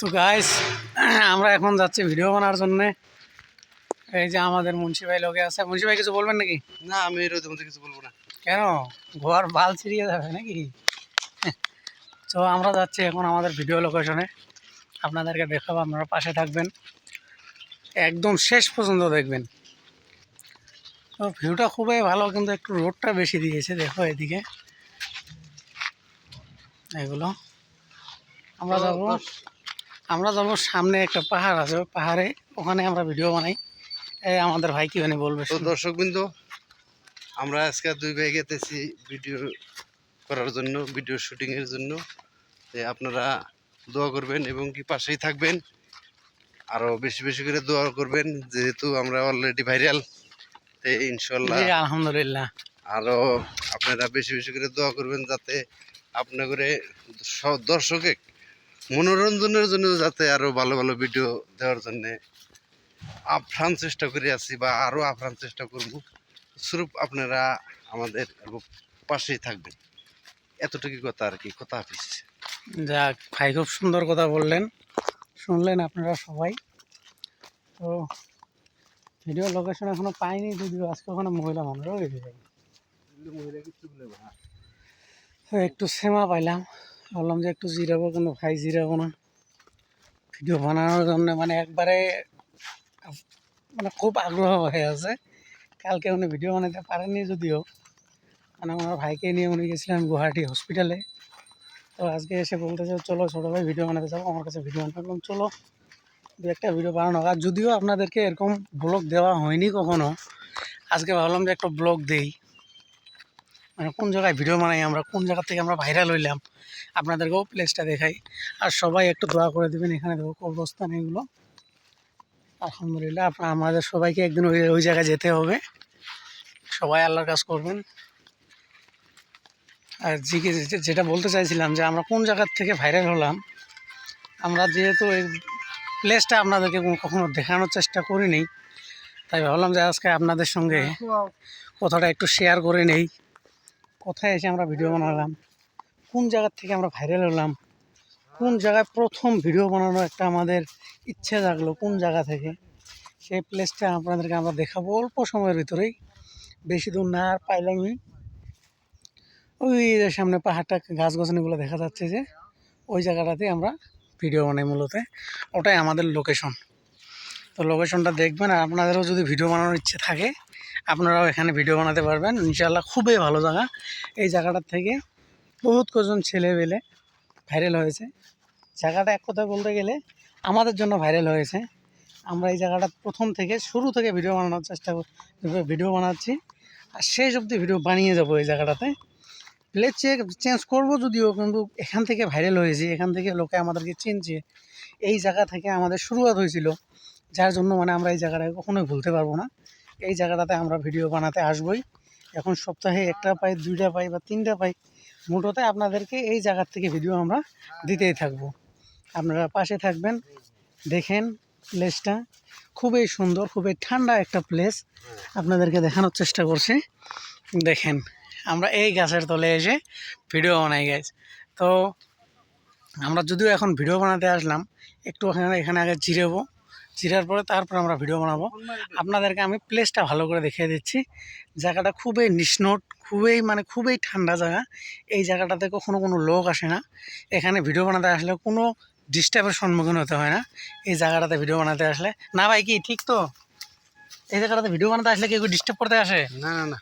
তো গাইস আমরা এখন যাচ্ছি ভিডিও বানার জন্য। এই যে আমাদের মুন্সি ভাই লোকে আছে। মুন্সি ভাই কিছু বলবেন নাকি? না, আমি এর মধ্যে কিছু বলবো না। কেন? ঘর বাল ছিড়িয়ে যাবে নাকি? তো আমরা যাচ্ছি এখন আমাদের ভিডিও লোকেশনে, আপনাদেরকে দেখাবো, আপনারা পাশে থাকবেন, একদম শেষ পর্যন্ত দেখবেন। তো ভিউটা খুবই ভালো, কিন্তু একটু রোডটা বেশি দিয়েছে। দেখো এদিকে এগুলো আমরা যাবো সামনে একটা পাহাড় আছে, ওই পাহাড়ে, ওখানে আমরা ভিডিও বানাই। এই আমাদের ভাই কি মানে বলবে। তো দর্শকবৃন্দ, আমরা আজকে দুই ভাই গেতেছি ভিডিও করার জন্য, ভিডিও শুটিং এর জন্য। আপনারা দোয়া করবেন এবং কি পাশেই থাকবেন, আরো বেশি বেশি করে দোয়া করবেন, যেহেতু আমরা অলরেডি ভাইরাল। ইনশাল্লাহ আলহামদুলিল্লাহ আরো আপনারা বেশি বেশি করে দোয়া করবেন, যাতে আপনাদের দর্শকে মনোরঞ্জনের জন্য যাতে আরো ভালো ভালো ভিডিও দেওয়ার জন্য আপ্রাণ চেষ্টা করে আছি, বা আরো আপ্রাণ চেষ্টা করব। স্বরূপ আপনারা আমাদের পাশেই থাকবেন। এতটুকু কথা আর কি। কথা হাফিজ। যাক ভাই, খুব সুন্দর কথা বললেন, শুনলেন আপনারা সবাই। তো ভিডিও লোকেশন এখনো পাইনি, যদিও আজকে ওখানে মহিলা মানুষও গেছে যাই। তো একটু সেমা পাইলাম, বললাম যে একটু জিরাবো, কিন্তু ভাই জিরাবো না। ভিডিও বানানোর জন্য মানে একবারে মানে খুব আগ্রহ হয়ে আছে। কালকে উনি ভিডিও বানাতে পারেননি, যদিও মানে ওনার ভাইকে নিয়ে উনি গেছিলেন গুয়াহাটি হসপিটালে। তো আজকে এসে বলতেছে চলো ছোটো ভাই ভিডিও বানাতে যাবো, আমার কাছে ভিডিও বানাতে। বললাম চলো দু একটা ভিডিও বানানো। আর যদিও আপনাদেরকে এরকম ব্লগ দেওয়া হয়নি কখনো, আজকে ভাবলাম যে একটা ব্লগ দেই, মানে কোন জায়গায় ভিডিও বানাই আমরা, কোন জায়গা থেকে আমরা ভাইরাল হইলাম, আপনাদেরকেও প্লেসটা দেখাই। আর সবাই একটু দোয়া করে দেবেন। এখানে দেখো কবরস্থান এগুলো। আলহামদুলিল্লাহ আমাদের সবাইকে একদিন ওই জায়গায় যেতে হবে। সবাই আল্লাহর কাজ করবেন। আর যেটা বলতে চাইছিলাম, যে আমরা কোন জায়গার থেকে ভাইরাল হলাম, আমরা যেহেতু এই প্লেসটা আপনাদেরকে কখনো দেখানোর চেষ্টা করিনি, তাই ভাবলাম যে আজকে আপনাদের সঙ্গে কথাটা একটু শেয়ার করে নেই। কোথায় এসে আমরা ভিডিও বানালাম, কোন জায়গার থেকে আমরা ভাইরাল হলাম, কোন জায়গায় প্রথম ভিডিও বানানোর একটা আমাদের ইচ্ছে জাগলো, কোন জায়গা থেকে, সেই প্লেসটা আপনাদেরকে আমরা দেখাবো অল্প সময়ের ভিতরেই। বেশি দূর না আর পাইলামই। ওই যে সামনে পাহাড়টা, গাছ গাছালিগুলো দেখা যাচ্ছে, যে ওই জায়গাটাতে আমরা ভিডিও বানাই মূলত। ওটাই আমাদের লোকেশন। তো লোকেশনটা দেখবেন, আর আপনাদেরও যদি ভিডিও বানানোর ইচ্ছে থাকে আপনারাও এখানে ভিডিও বানাতে পারবেন ইনশাআল্লাহ। খুবই ভালো জায়গা। এই জায়গাটার থেকে বহুত কজন ছেলেবেলে ভাইরাল হয়েছে। জায়গাটা এক কথায় বলতে গেলে আমাদের জন্য ভাইরাল হয়েছে। আমরা এই জায়গাটা প্রথম থেকে শুরু থেকে ভিডিও বানানোর ভিডিও বানাচ্ছি, আর শেষ অবধি ভিডিও বানিয়ে যাবো এই জায়গাটাতে। প্লেস চেঞ্জ করবো যদিও, কিন্তু এখান থেকে ভাইরাল হয়েছি, এখান থেকে লোকে আমাদেরকে চিনছে। এই জায়গা থেকে আমাদের শুরুয়াত হয়েছিল, যার জন্য মানে আমরা এই জায়গাটাকে কখনোই ভুলতে পারবো না। এই জায়গাটাতে আমরা ভিডিও বানাতে আসবই। এখন সপ্তাহে একটা পাই, দুইটা পাই বা তিনটা পাই, মোটোতে আপনাদেরকে এই জায়গার থেকে ভিডিও আমরা দিতেই থাকবো। আপনারা পাশে থাকবেন, দেখেন প্লেসটা খুবই সুন্দর, খুবই ঠান্ডা একটা প্লেস। আপনাদেরকে দেখানোর চেষ্টা করছি। দেখেন আমরা এই গাছের তলে এসে ভিডিও বানাই গাইজ। তো আমরা যদিও এখন ভিডিও বানাতে আসলাম, একটু এখানে আগে জিরাবো, জিরার পরে তারপর আমরা ভিডিও বানাবো। আপনাদেরকে আমি প্লেসটা ভালো করে দেখিয়ে দিচ্ছি। জায়গাটা খুবই নিষ্ণট, খুবই ঠান্ডা জায়গা। এই জায়গাটাতে কখনো কোনো লোক আসে না। এখানে ভিডিও বানাতে আসলে কোনো ডিস্টার্বের সম্মুখীন হতে হয় না এই জায়গাটাতে ভিডিও বানাতে আসলে। না ভাই, কি ঠিক তো? এই জায়গাটাতে ভিডিও বানাতে আসলে কেউ ডিস্টার্ব করতে আসে না না না,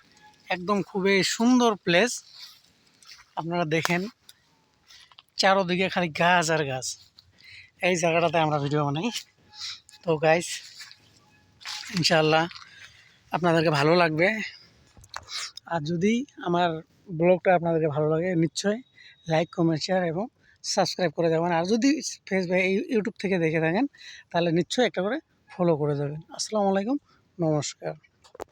একদম খুবই সুন্দর প্লেস। আপনারা দেখেন চারোদিকে খালি গাছ আর গাছ। এই জায়গাটাতে আমরা ভিডিও বানাই। তো গাইস ইনশাআল্লাহ আপনাদেরকে ভালো লাগবে। আর যদি আমার ব্লগটা আপনাদেরকে ভালো লাগে, নিশ্চয়ই লাইক, কমেন্ট, শেয়ার এবং সাবস্ক্রাইব করে যাবেন। আর যদি ফেসবুক ইউটিউব থেকে দেখে থাকেন, তাহলে নিশ্চয়ই একটা করে ফলো করে যাবেন। আসসালামু আলাইকুম, নমস্কার।